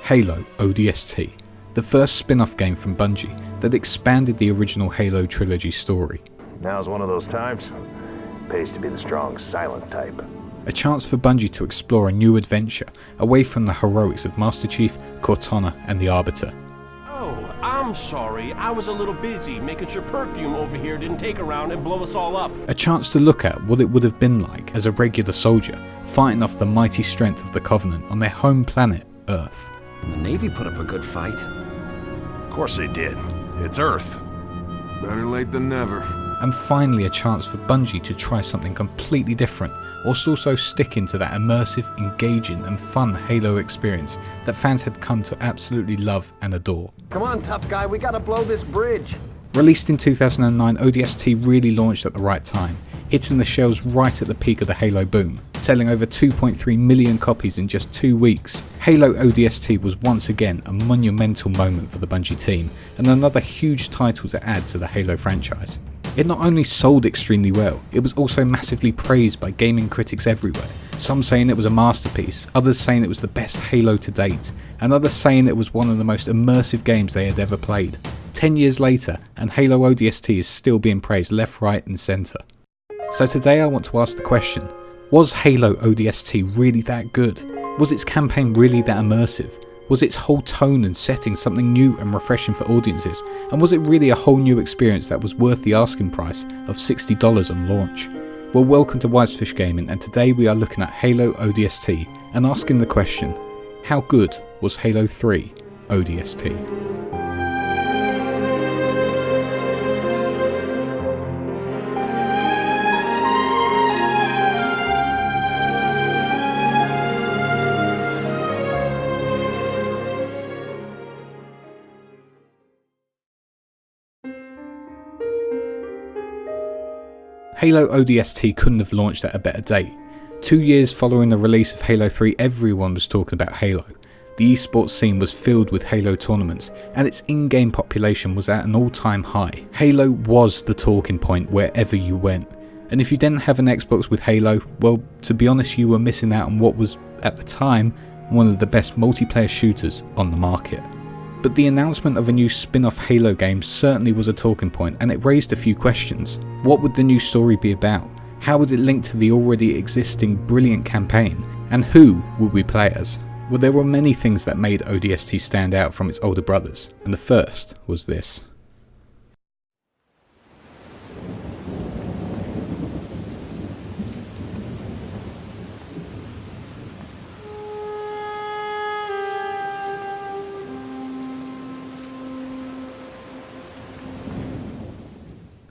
Halo ODST, the first spin-off game from Bungie that expanded the original Halo trilogy story. Now's one of those times. Pays to be the strong, silent type. A chance for Bungie to explore a new adventure away from the heroics of Master Chief, Cortana and the Arbiter. Oh, I'm sorry. I was a little busy making sure perfume over here didn't take around and blow us all up. A chance to look at what it would have been like as a regular soldier fighting off the mighty strength of the Covenant on their home planet, Earth. The Navy put up a good fight. Of course they did. It's Earth. Better late than never. And finally a chance for Bungie to try something completely different, whilst also sticking to that immersive, engaging and fun Halo experience that fans had come to absolutely love and adore. Come on, tough guy, we gotta blow this bridge. Released in 2009, ODST really launched at the right time, hitting the shelves right at the peak of the Halo boom, selling over 2.3 million copies in just 2 weeks. Halo ODST was once again a monumental moment for the Bungie team, and another huge title to add to the Halo franchise. It not only sold extremely well, it was also massively praised by gaming critics everywhere, some saying it was a masterpiece, others saying it was the best Halo to date, and others saying it was one of the most immersive games they had ever played. 10 years later, and Halo ODST is still being praised left, right and centre. So today I want to ask the question, was Halo ODST really that good? Was its campaign really that immersive? Was its whole tone and setting something new and refreshing for audiences? And was it really a whole new experience that was worth the asking price of $60 on launch? Well, welcome to WiseFishGaming, and today we are looking at Halo ODST and asking the question, how good was Halo 3 ODST? Halo ODST couldn't have launched at a better date. 2 years following the release of Halo 3, everyone was talking about Halo. The esports scene was filled with Halo tournaments, and its in-game population was at an all-time high. Halo was the talking point wherever you went. And if you didn't have an Xbox with Halo, well, to be honest, you were missing out on what was, at the time, one of the best multiplayer shooters on the market. But the announcement of a new spin-off Halo game certainly was a talking point, and it raised a few questions. What would the new story be about? How would it link to the already existing brilliant campaign? And who would we play as? Well, there were many things that made ODST stand out from its older brothers, and the first was this.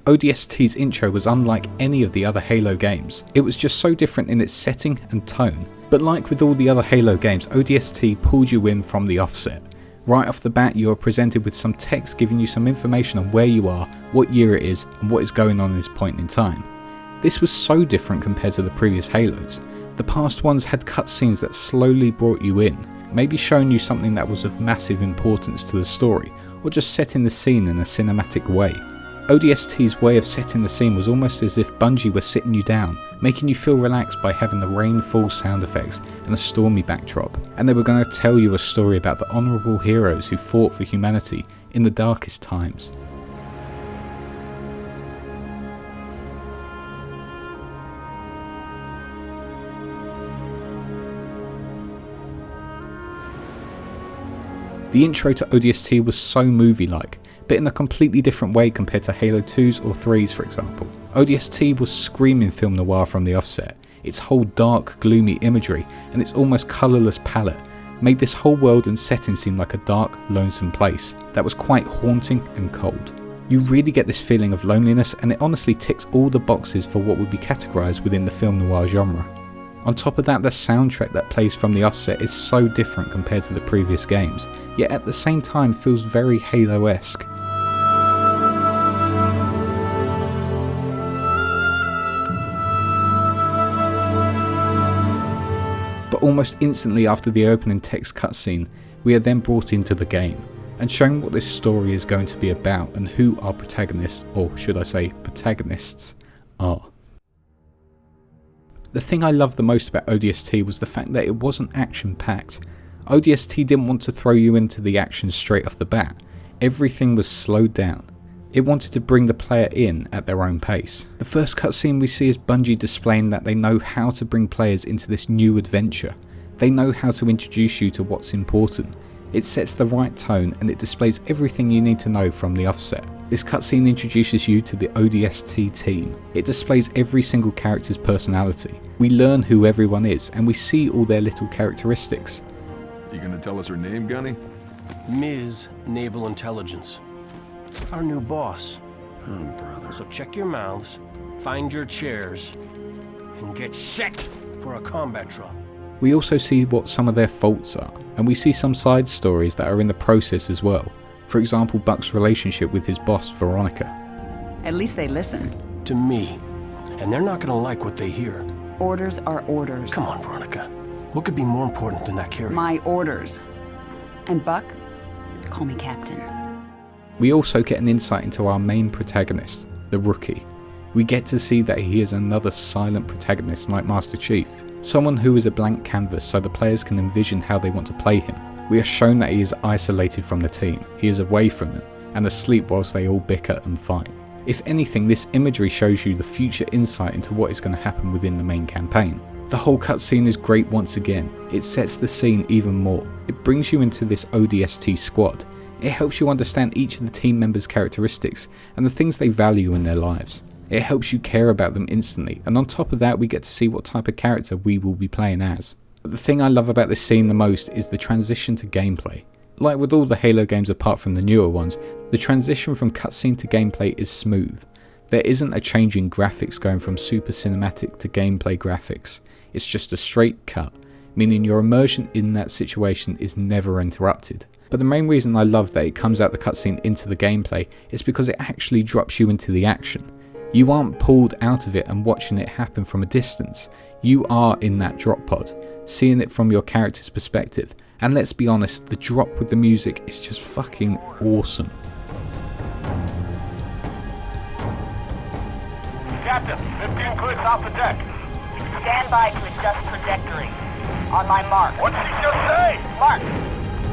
ODST's intro was unlike any of the other Halo games. It was just so different in its setting and tone. But like with all the other Halo games, ODST pulled you in from the offset. Right off the bat, you are presented with some text giving you some information on where you are, what year it is, and what is going on at this point in time. This was so different compared to the previous Halos. The past ones had cutscenes that slowly brought you in, maybe showing you something that was of massive importance to the story, or just setting the scene in a cinematic way. ODST's way of setting the scene was almost as if Bungie were sitting you down, making you feel relaxed by having the rainfall sound effects and a stormy backdrop, and they were going to tell you a story about the honourable heroes who fought for humanity in the darkest times. The intro to ODST was so movie-like, but in a completely different way compared to Halo 2s or 3s for example. ODST was screaming film noir from the offset. Its whole dark, gloomy imagery and its almost colourless palette made this whole world and setting seem like a dark, lonesome place that was quite haunting and cold. You really get this feeling of loneliness, and it honestly ticks all the boxes for what would be categorised within the film noir genre. On top of that, the soundtrack that plays from the offset is so different compared to the previous games, yet at the same time feels very Halo-esque. But almost instantly after the opening text cutscene, we are then brought into the game, and shown what this story is going to be about and who our protagonists, or should I say protagonists, are. The thing I loved the most about ODST was the fact that it wasn't action-packed. ODST didn't want to throw you into the action straight off the bat. Everything was slowed down. It wanted to bring the player in at their own pace. The first cutscene we see is Bungie displaying that they know how to bring players into this new adventure. They know how to introduce you to what's important. It sets the right tone and it displays everything you need to know from the offset. This cutscene introduces you to the ODST team. It displays every single character's personality. We learn who everyone is and we see all their little characteristics. You gonna tell us her name, Gunny? Ms. Naval Intelligence. Our new boss. Oh, brother. So check your mouths, find your chairs, and get set for a combat drop. We also see what some of their faults are, and we see some side stories that are in the process as well. For example, Buck's relationship with his boss, Veronica. At least they listen. To me. And they're not gonna like what they hear. Orders are orders. Come on, Veronica. What could be more important than that carrier? My orders. And Buck, call me Captain. We also get an insight into our main protagonist, the Rookie. We get to see that he is another silent protagonist like Master Chief. Someone who is a blank canvas so the players can envision how they want to play him. We are shown that he is isolated from the team, he is away from them, and asleep whilst they all bicker and fight. If anything, this imagery shows you the future insight into what is going to happen within the main campaign. The whole cutscene is great once again. It sets the scene even more. It brings you into this ODST squad. It helps you understand each of the team members' characteristics and the things they value in their lives. It helps you care about them instantly, and on top of that we get to see what type of character we will be playing as. But the thing I love about this scene the most is the transition to gameplay. Like with all the Halo games apart from the newer ones, the transition from cutscene to gameplay is smooth. There isn't a change in graphics going from super cinematic to gameplay graphics. It's just a straight cut, meaning your immersion in that situation is never interrupted. But the main reason I love that it comes out the cutscene into the gameplay is because it actually drops you into the action. You aren't pulled out of it and watching it happen from a distance. You are in that drop pod, seeing it from your character's perspective. And let's be honest, the drop with the music is just fucking awesome. Captain, 15 clicks off the deck. Stand by to adjust trajectory. On my mark. What did he just say? Mark.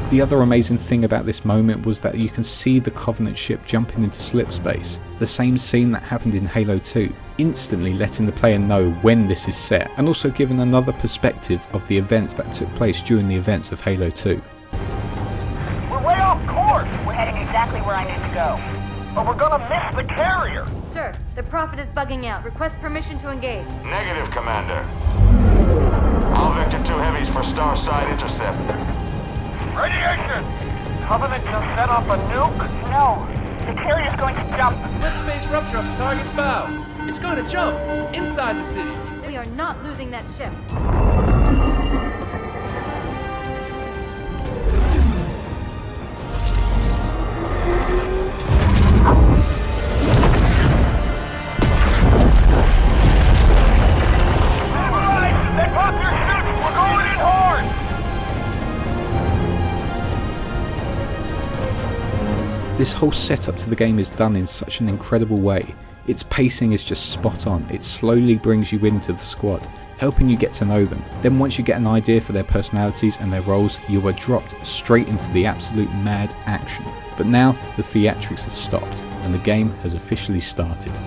The other amazing thing about this moment was that you can see the Covenant ship jumping into slip space, the same scene that happened in Halo 2, instantly letting the player know when this is set, and also giving another perspective of the events that took place during the events of Halo 2. We're way off course. We're heading exactly where I need to go. But we're gonna miss the carrier. Sir, the Prophet is bugging out. Request permission to engage. Negative, Commander. All Vector 2 heavies for star side intercept. Radiation! Covenant just set off a nuke? No. The carrier's going to jump. Lip space rupture off the target's bow. It's going to jump inside the city. We are not losing that ship. Alright! They popped their chutes! We're going in hard! This whole setup to the game is done in such an incredible way. Its pacing is just spot on. It slowly brings you into the squad, helping you get to know them. Then once you get an idea for their personalities and their roles, you are dropped straight into the absolute mad action. But now the theatrics have stopped and the game has officially started.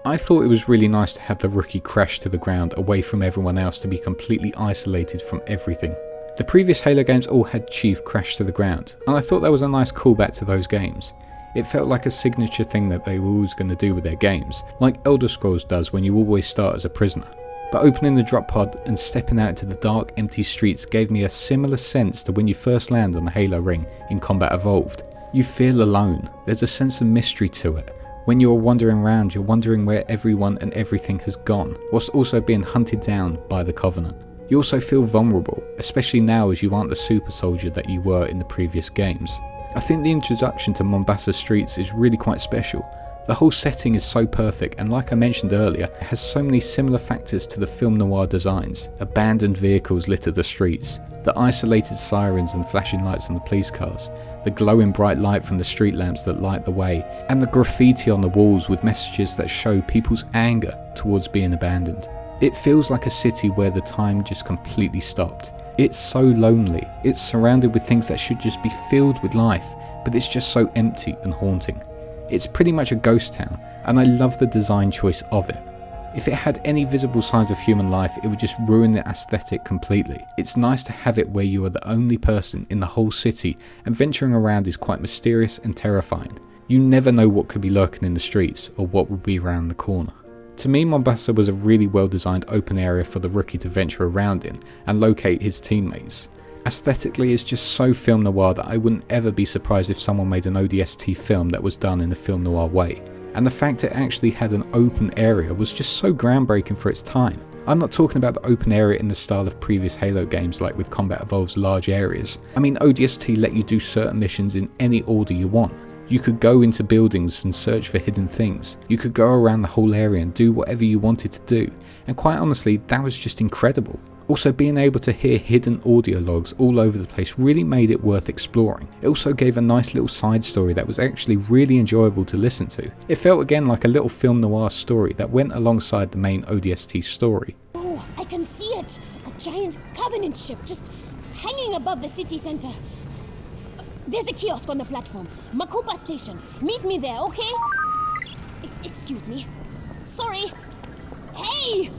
I thought it was really nice to have the Rookie crash to the ground away from everyone else to be completely isolated from everything. The previous Halo games all had Chief crash to the ground, and I thought that was a nice callback to those games. It felt like a signature thing that they were always going to do with their games, like Elder Scrolls does when you always start as a prisoner. But opening the drop pod and stepping out into the dark, empty streets gave me a similar sense to when you first land on the Halo ring in Combat Evolved. You feel alone, there's a sense of mystery to it. When you're wandering around, you're wondering where everyone and everything has gone, whilst also being hunted down by the Covenant. You also feel vulnerable, especially now as you aren't the super soldier that you were in the previous games. I think the introduction to Mombasa Streets is really quite special. The whole setting is so perfect, and like I mentioned earlier, it has so many similar factors to the film noir designs. Abandoned vehicles litter the streets, the isolated sirens and flashing lights on the police cars, the glowing bright light from the street lamps that light the way, and the graffiti on the walls with messages that show people's anger towards being abandoned. It feels like a city where the time just completely stopped. It's so lonely, it's surrounded with things that should just be filled with life, but it's just so empty and haunting. It's pretty much a ghost town, and I love the design choice of it. If it had any visible signs of human life, it would just ruin the aesthetic completely. It's nice to have it where you are the only person in the whole city, and venturing around is quite mysterious and terrifying. You never know what could be lurking in the streets, or what will be around the corner. To me, Mombasa was a really well designed open area for the rookie to venture around in, and locate his teammates. Aesthetically, it's just so film noir that I wouldn't ever be surprised if someone made an ODST film that was done in a film noir way. And the fact it actually had an open area was just so groundbreaking for its time. I'm not talking about the open area in the style of previous Halo games like with Combat Evolved's large areas. I mean, ODST let you do certain missions in any order you want. You could go into buildings and search for hidden things. You could go around the whole area and do whatever you wanted to do. And quite honestly, that was just incredible. Also, being able to hear hidden audio logs all over the place really made it worth exploring. It also gave a nice little side story that was actually really enjoyable to listen to. It felt again like a little film noir story that went alongside the main ODST story. Oh, I can see it! A giant Covenant ship just hanging above the city center. There's a kiosk on the platform. Makupa Station. Meet me there, okay? Excuse me. Sorry. Hey!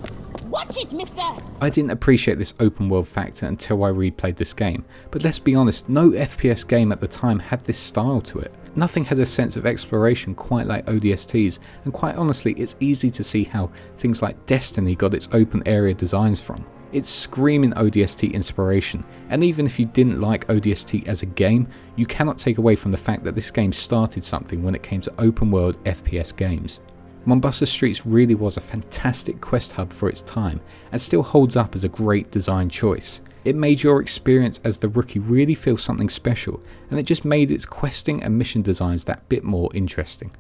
Watch it, mister! I didn't appreciate this open world factor until I replayed this game, but let's be honest, no FPS game at the time had this style to it. Nothing had a sense of exploration quite like ODST's, and quite honestly, it's easy to see how things like Destiny got its open area designs from. It's screaming ODST inspiration, and even if you didn't like ODST as a game, you cannot take away from the fact that this game started something when it came to open world FPS games. Mombasa Streets really was a fantastic quest hub for its time, and still holds up as a great design choice. It made your experience as the rookie really feel something special, and it just made its questing and mission designs that bit more interesting.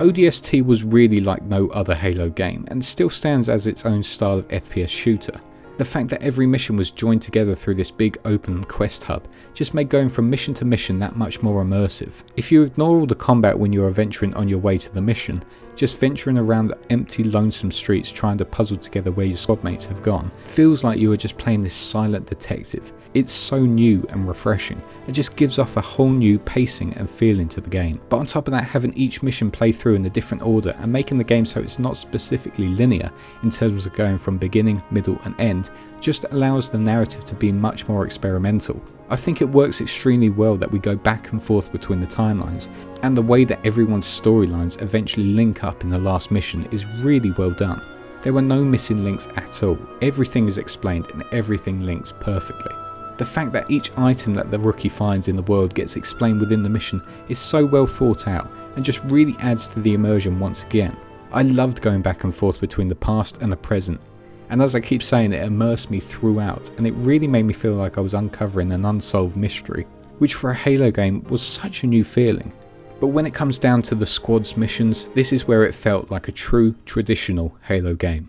ODST was really like no other Halo game, and still stands as its own style of FPS shooter. The fact that every mission was joined together through this big open quest hub just made going from mission to mission that much more immersive. If you ignore all the combat when you are venturing on your way to the mission, just venturing around the empty lonesome streets trying to puzzle together where your squad mates have gone, feels like you are just playing this silent detective. It's so new and refreshing, it just gives off a whole new pacing and feeling to the game. But on top of that, having each mission play through in a different order and making the game so it's not specifically linear in terms of going from beginning, middle and end, just allows the narrative to be much more experimental. I think it works extremely well that we go back and forth between the timelines, and the way that everyone's storylines eventually link up in the last mission is really well done. There were no missing links at all, everything is explained and everything links perfectly. The fact that each item that the rookie finds in the world gets explained within the mission is so well thought out, and just really adds to the immersion once again. I loved going back and forth between the past and the present, and as I keep saying, it immersed me throughout, and it really made me feel like I was uncovering an unsolved mystery, which for a Halo game was such a new feeling. But when it comes down to the squad's missions, this is where it felt like a true traditional Halo game.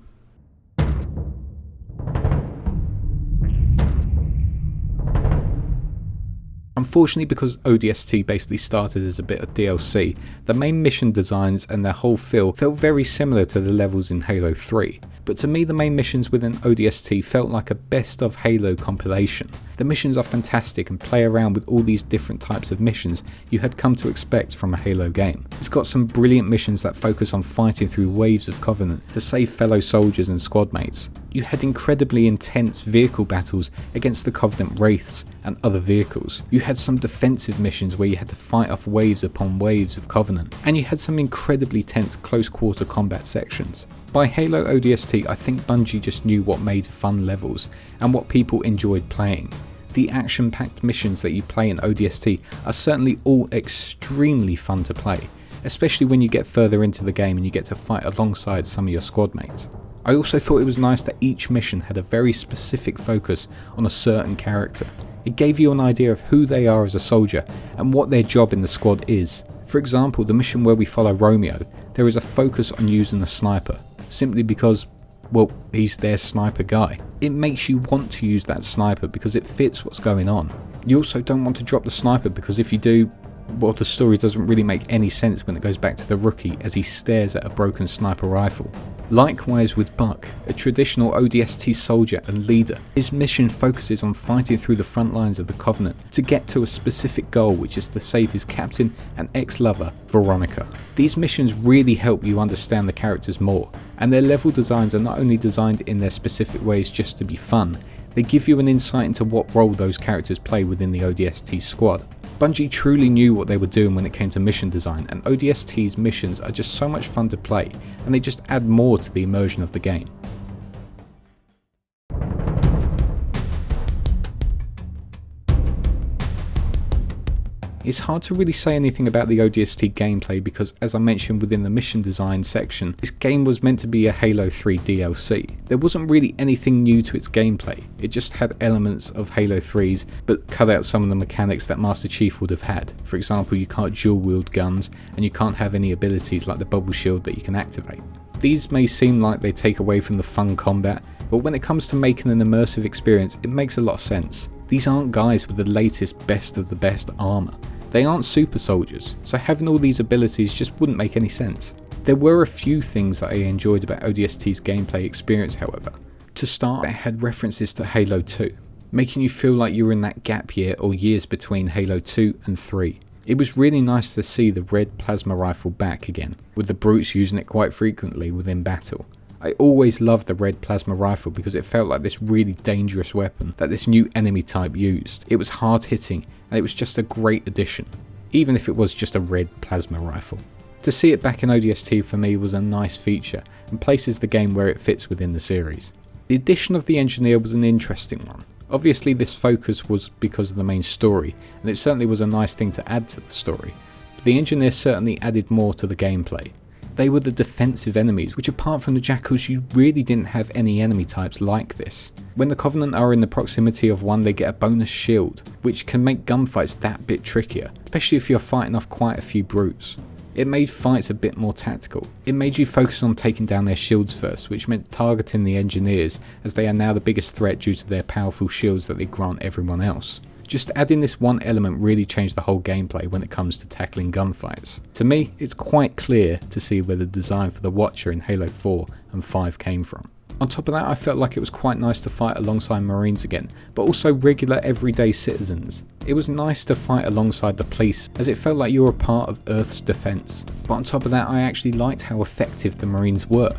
Unfortunately, because ODST basically started as a bit of DLC, the main mission designs and their whole feel felt very similar to the levels in Halo 3. But to me, the main missions within ODST felt like a best of Halo compilation. The missions are fantastic and play around with all these different types of missions you had come to expect from a Halo game. It's got some brilliant missions that focus on fighting through waves of Covenant to save fellow soldiers and squad mates. You had incredibly intense vehicle battles against the Covenant Wraiths and other vehicles. You had some defensive missions where you had to fight off waves upon waves of Covenant, and you had some incredibly tense close quarter combat sections. By Halo ODST, I think Bungie just knew what made fun levels and what people enjoyed playing. The action-packed missions that you play in ODST are certainly all extremely fun to play, especially when you get further into the game and you get to fight alongside some of your squad mates. I also thought it was nice that each mission had a very specific focus on a certain character. It gave you an idea of who they are as a soldier and what their job in the squad is. For example, the mission where we follow Romeo, there is a focus on using the sniper, simply because, well, he's their sniper guy. It makes you want to use that sniper because it fits what's going on. You also don't want to drop the sniper because if you do, well, the story doesn't really make any sense when it goes back to the rookie as he stares at a broken sniper rifle. Likewise with Buck, a traditional ODST soldier and leader, his mission focuses on fighting through the front lines of the Covenant to get to a specific goal, which is to save his captain and ex-lover, Veronica. These missions really help you understand the characters more, and their level designs are not only designed in their specific ways just to be fun, they give you an insight into what role those characters play within the ODST squad. Bungie truly knew what they were doing when it came to mission design, and ODST's missions are just so much fun to play, and they just add more to the immersion of the game. It's hard to really say anything about the ODST gameplay because, as I mentioned within the mission design section, this game was meant to be a Halo 3 DLC. There wasn't really anything new to its gameplay, it just had elements of Halo 3's but cut out some of the mechanics that Master Chief would have had. For example, you can't dual wield guns and you can't have any abilities like the bubble shield that you can activate. These may seem like they take away from the fun combat, but when it comes to making an immersive experience, it makes a lot of sense. These aren't guys with the latest best of the best armour. They aren't super soldiers, so having all these abilities just wouldn't make any sense. There were a few things that I enjoyed about ODST's gameplay experience however. To start, it had references to Halo 2, making you feel like you were in that gap year or years between Halo 2 and 3. It was really nice to see the red plasma rifle back again, with the brutes using it quite frequently within battle. I always loved the red plasma rifle because it felt like this really dangerous weapon that this new enemy type used. It was hard hitting and it was just a great addition, even if it was just a red plasma rifle. To see it back in ODST for me was a nice feature and places the game where it fits within the series. The addition of the engineer was an interesting one. Obviously this focus was because of the main story, and it certainly was a nice thing to add to the story, but the engineer certainly added more to the gameplay. They were the defensive enemies, which apart from the Jackals you really didn't have any enemy types like this. When the Covenant are in the proximity of one, they get a bonus shield, which can make gunfights that bit trickier, especially if you're fighting off quite a few brutes. It made fights a bit more tactical. It made you focus on taking down their shields first, which meant targeting the engineers as they are now the biggest threat due to their powerful shields that they grant everyone else. Just adding this one element really changed the whole gameplay when it comes to tackling gunfights. To me, it's quite clear to see where the design for the Watcher in Halo 4 and 5 came from. On top of that, I felt like it was quite nice to fight alongside Marines again, but also regular everyday citizens. It was nice to fight alongside the police, as it felt like you were a part of Earth's defence. But on top of that, I actually liked how effective the Marines were.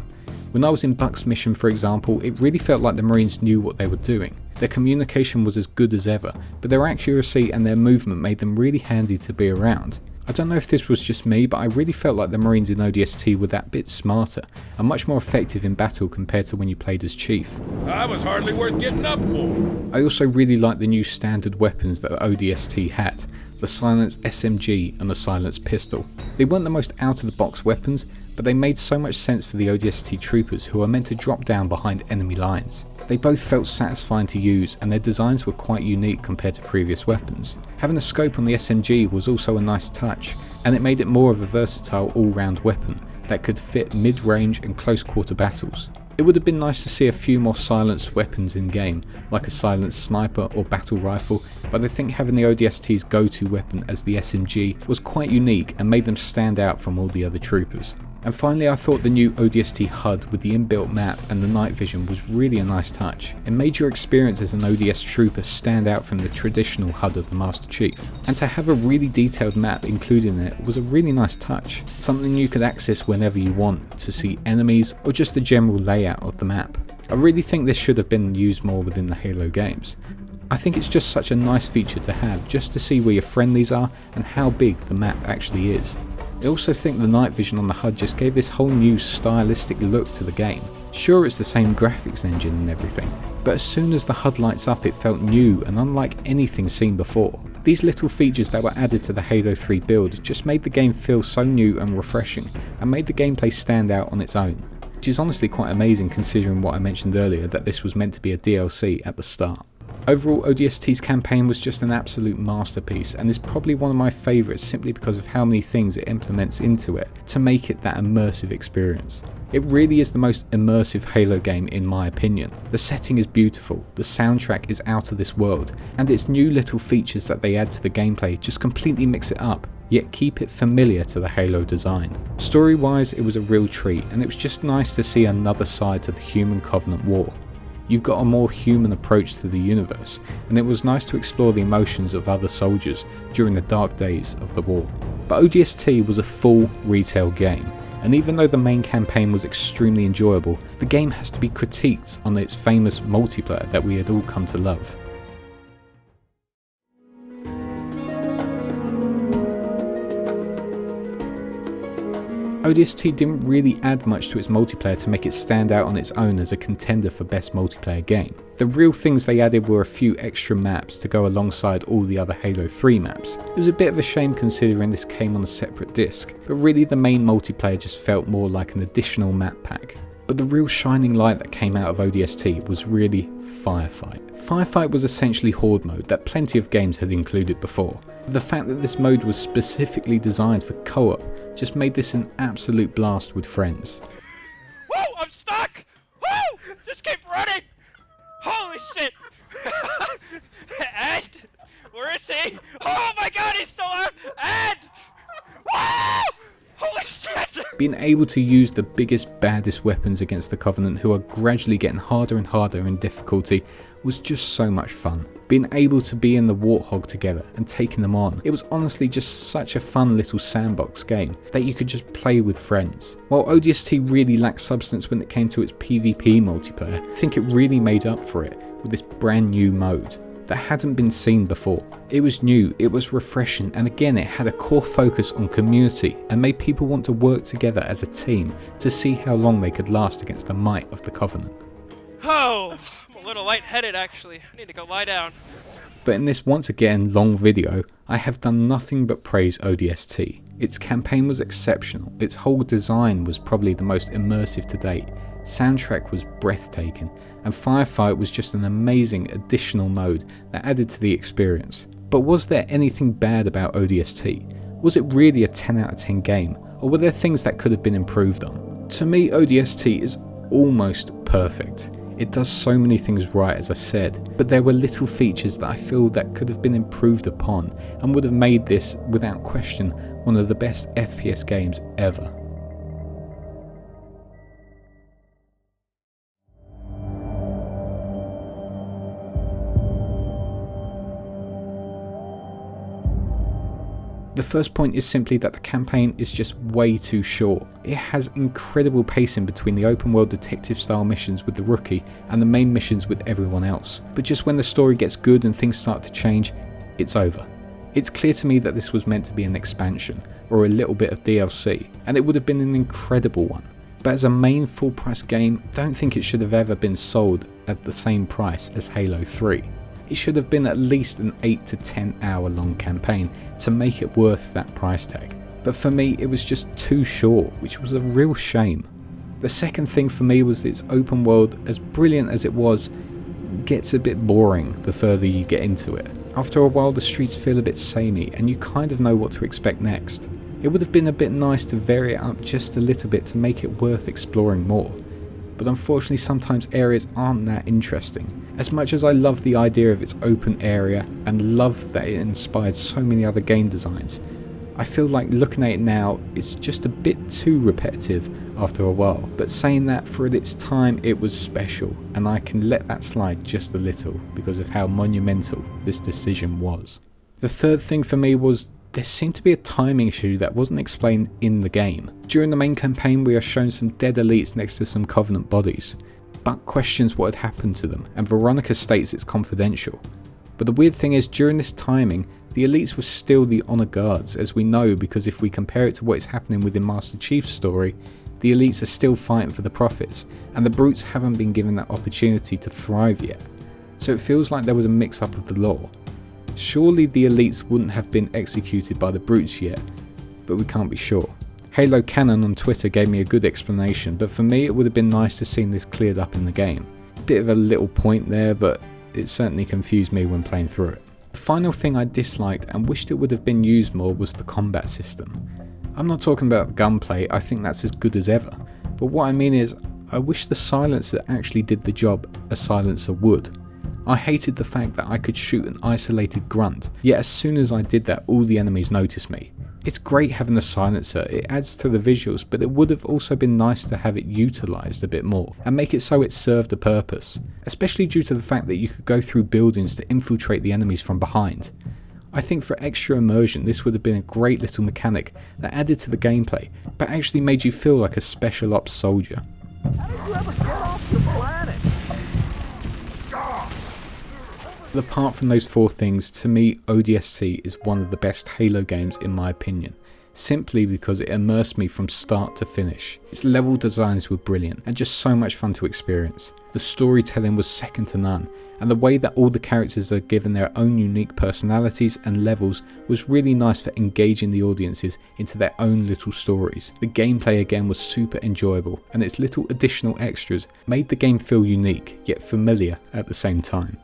When I was in Buck's mission, for example, it really felt like the Marines knew what they were doing. Their communication was as good as ever, but their accuracy and their movement made them really handy to be around. I don't know if this was just me, but I really felt like the Marines in ODST were that bit smarter and much more effective in battle compared to when you played as Chief. I was hardly worth getting up for. I also really liked the new standard weapons that ODST had, the silenced SMG and the silenced pistol. They weren't the most out of the box weapons, but they made so much sense for the ODST troopers who are meant to drop down behind enemy lines. They both felt satisfying to use and their designs were quite unique compared to previous weapons. Having a scope on the SMG was also a nice touch, and it made it more of a versatile all-round weapon that could fit mid-range and close-quarter battles. It would have been nice to see a few more silenced weapons in game, like a silenced sniper or battle rifle, but I think having the ODST's go-to weapon as the SMG was quite unique and made them stand out from all the other troopers. And finally, I thought the new ODST HUD with the inbuilt map and the night vision was really a nice touch. It made your experience as an ODS trooper stand out from the traditional HUD of the Master Chief. And to have a really detailed map included in it was a really nice touch, something you could access whenever you want to see enemies or just the general layout of the map. I really think this should have been used more within the Halo games. I think it's just such a nice feature to have, just to see where your friendlies are and how big the map actually is. I also think the night vision on the HUD just gave this whole new stylistic look to the game. Sure, it's the same graphics engine and everything, but as soon as the HUD lights up it felt new and unlike anything seen before. These little features that were added to the Halo 3 build just made the game feel so new and refreshing and made the gameplay stand out on its own, which is honestly quite amazing considering what I mentioned earlier, that this was meant to be a DLC at the start. Overall, ODST's campaign was just an absolute masterpiece and is probably one of my favourites simply because of how many things it implements into it to make it that immersive experience. It really is the most immersive Halo game in my opinion. The setting is beautiful, the soundtrack is out of this world, and its new little features that they add to the gameplay just completely mix it up, yet keep it familiar to the Halo design. Story wise, it was a real treat, and it was just nice to see another side to the Human Covenant War. You got a more human approach to the universe, and it was nice to explore the emotions of other soldiers during the dark days of the war. But ODST was a full retail game, and even though the main campaign was extremely enjoyable, the game has to be critiqued on its famous multiplayer that we had all come to love. ODST didn't really add much to its multiplayer to make it stand out on its own as a contender for best multiplayer game. The real things they added were a few extra maps to go alongside all the other Halo 3 maps. It was a bit of a shame considering this came on a separate disc, but really the main multiplayer just felt more like an additional map pack. But the real shining light that came out of ODST was really Firefight. Firefight was essentially Horde mode that plenty of games had included before. The fact that this mode was specifically designed for co-op just made this an absolute blast with friends. Whoa, I'm stuck! Whoa! Just keep running! Holy shit! Ed! Where is he? Oh my god, he's still out! Ed! Whoa! Holy shit! Being able to use the biggest, baddest weapons against the Covenant, who are gradually getting harder and harder in difficulty, was just so much fun. Being able to be in the Warthog together and taking them on, it was honestly just such a fun little sandbox game that you could just play with friends. While ODST really lacked substance when it came to its PvP multiplayer, I think it really made up for it with this brand new mode that hadn't been seen before. It was new, it was refreshing, and again it had a core focus on community and made people want to work together as a team to see how long they could last against the might of the Covenant. Oh, I'm a little lightheaded actually. I need to go lie down. But in this once again long video, I have done nothing but praise ODST. Its campaign was exceptional, its whole design was probably the most immersive to date, soundtrack was breathtaking, and Firefight was just an amazing additional mode that added to the experience. But was there anything bad about ODST? Was it really a 10 out of 10 game, or were there things that could have been improved on? To me, ODST is almost perfect. It does so many things right, as I said, but there were little features that I feel that could have been improved upon and would have made this, without question, one of the best FPS games ever. The first point is simply that the campaign is just way too short. It has incredible pacing between the open world detective style missions with the rookie and the main missions with everyone else, but just when the story gets good and things start to change, it's over. It's clear to me that this was meant to be an expansion or a little bit of DLC, and it would have been an incredible one. But as a main full price game, I don't think it should have ever been sold at the same price as Halo 3. It should have been at least an 8 to 10 hour long campaign to make it worth that price tag. But for me, it was just too short, which was a real shame. The second thing for me was its open world, as brilliant as it was, gets a bit boring the further you get into it. After a while the streets feel a bit samey and you kind of know what to expect next. It would have been a bit nice to vary it up just a little bit to make it worth exploring more. But unfortunately sometimes areas aren't that interesting. As much as I love the idea of its open area and love that it inspired so many other game designs, I feel like looking at it now, it's just a bit too repetitive after a while. But saying that, for its time it was special, and I can let that slide just a little because of how monumental this decision was. The third thing for me was there seemed to be a timing issue that wasn't explained in the game. During the main campaign we are shown some dead elites next to some Covenant bodies. Buck questions what had happened to them, and Veronica states it's confidential. But the weird thing is, during this timing, the elites were still the honor guards, as we know, because if we compare it to what is happening within Master Chief's story, the elites are still fighting for the profits, and the brutes haven't been given that opportunity to thrive yet. So it feels like there was a mix-up of the law. Surely the elites wouldn't have been executed by the brutes yet, but we can't be sure. Halo Canon on Twitter gave me a good explanation, but for me it would have been nice to see this cleared up in the game. Bit of a little point there, but it certainly confused me when playing through it. The final thing I disliked and wished it would have been used more was the combat system. I'm not talking about gunplay, I think that's as good as ever, but what I mean is I wish the silencer actually did the job a silencer would. I hated the fact that I could shoot an isolated grunt, yet as soon as I did that all the enemies noticed me. It's great having the silencer, it adds to the visuals, but it would have also been nice to have it utilised a bit more and make it so it served a purpose, especially due to the fact that you could go through buildings to infiltrate the enemies from behind. I think for extra immersion this would have been a great little mechanic that added to the gameplay, but actually made you feel like a special ops soldier. How did you ever get off the planet? Apart from those four things, to me ODST is one of the best Halo games in my opinion, simply because it immersed me from start to finish. Its level designs were brilliant and just so much fun to experience. The storytelling was second to none, and the way that all the characters are given their own unique personalities and levels was really nice for engaging the audiences into their own little stories. The gameplay again was super enjoyable, and its little additional extras made the game feel unique yet familiar at the same time.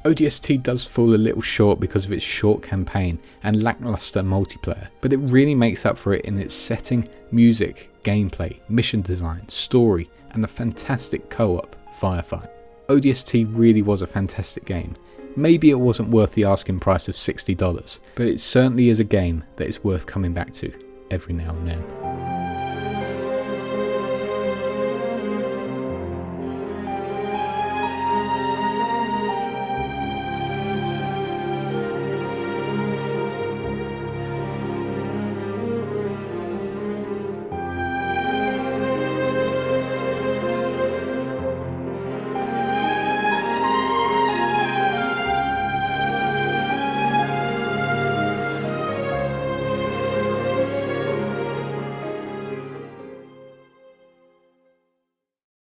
ODST does fall a little short because of its short campaign and lackluster multiplayer, but it really makes up for it in its setting, music, gameplay, mission design, story, and the fantastic co-op Firefight. ODST really was a fantastic game. Maybe it wasn't worth the asking price of $60, but it certainly is a game that is worth coming back to every now and then.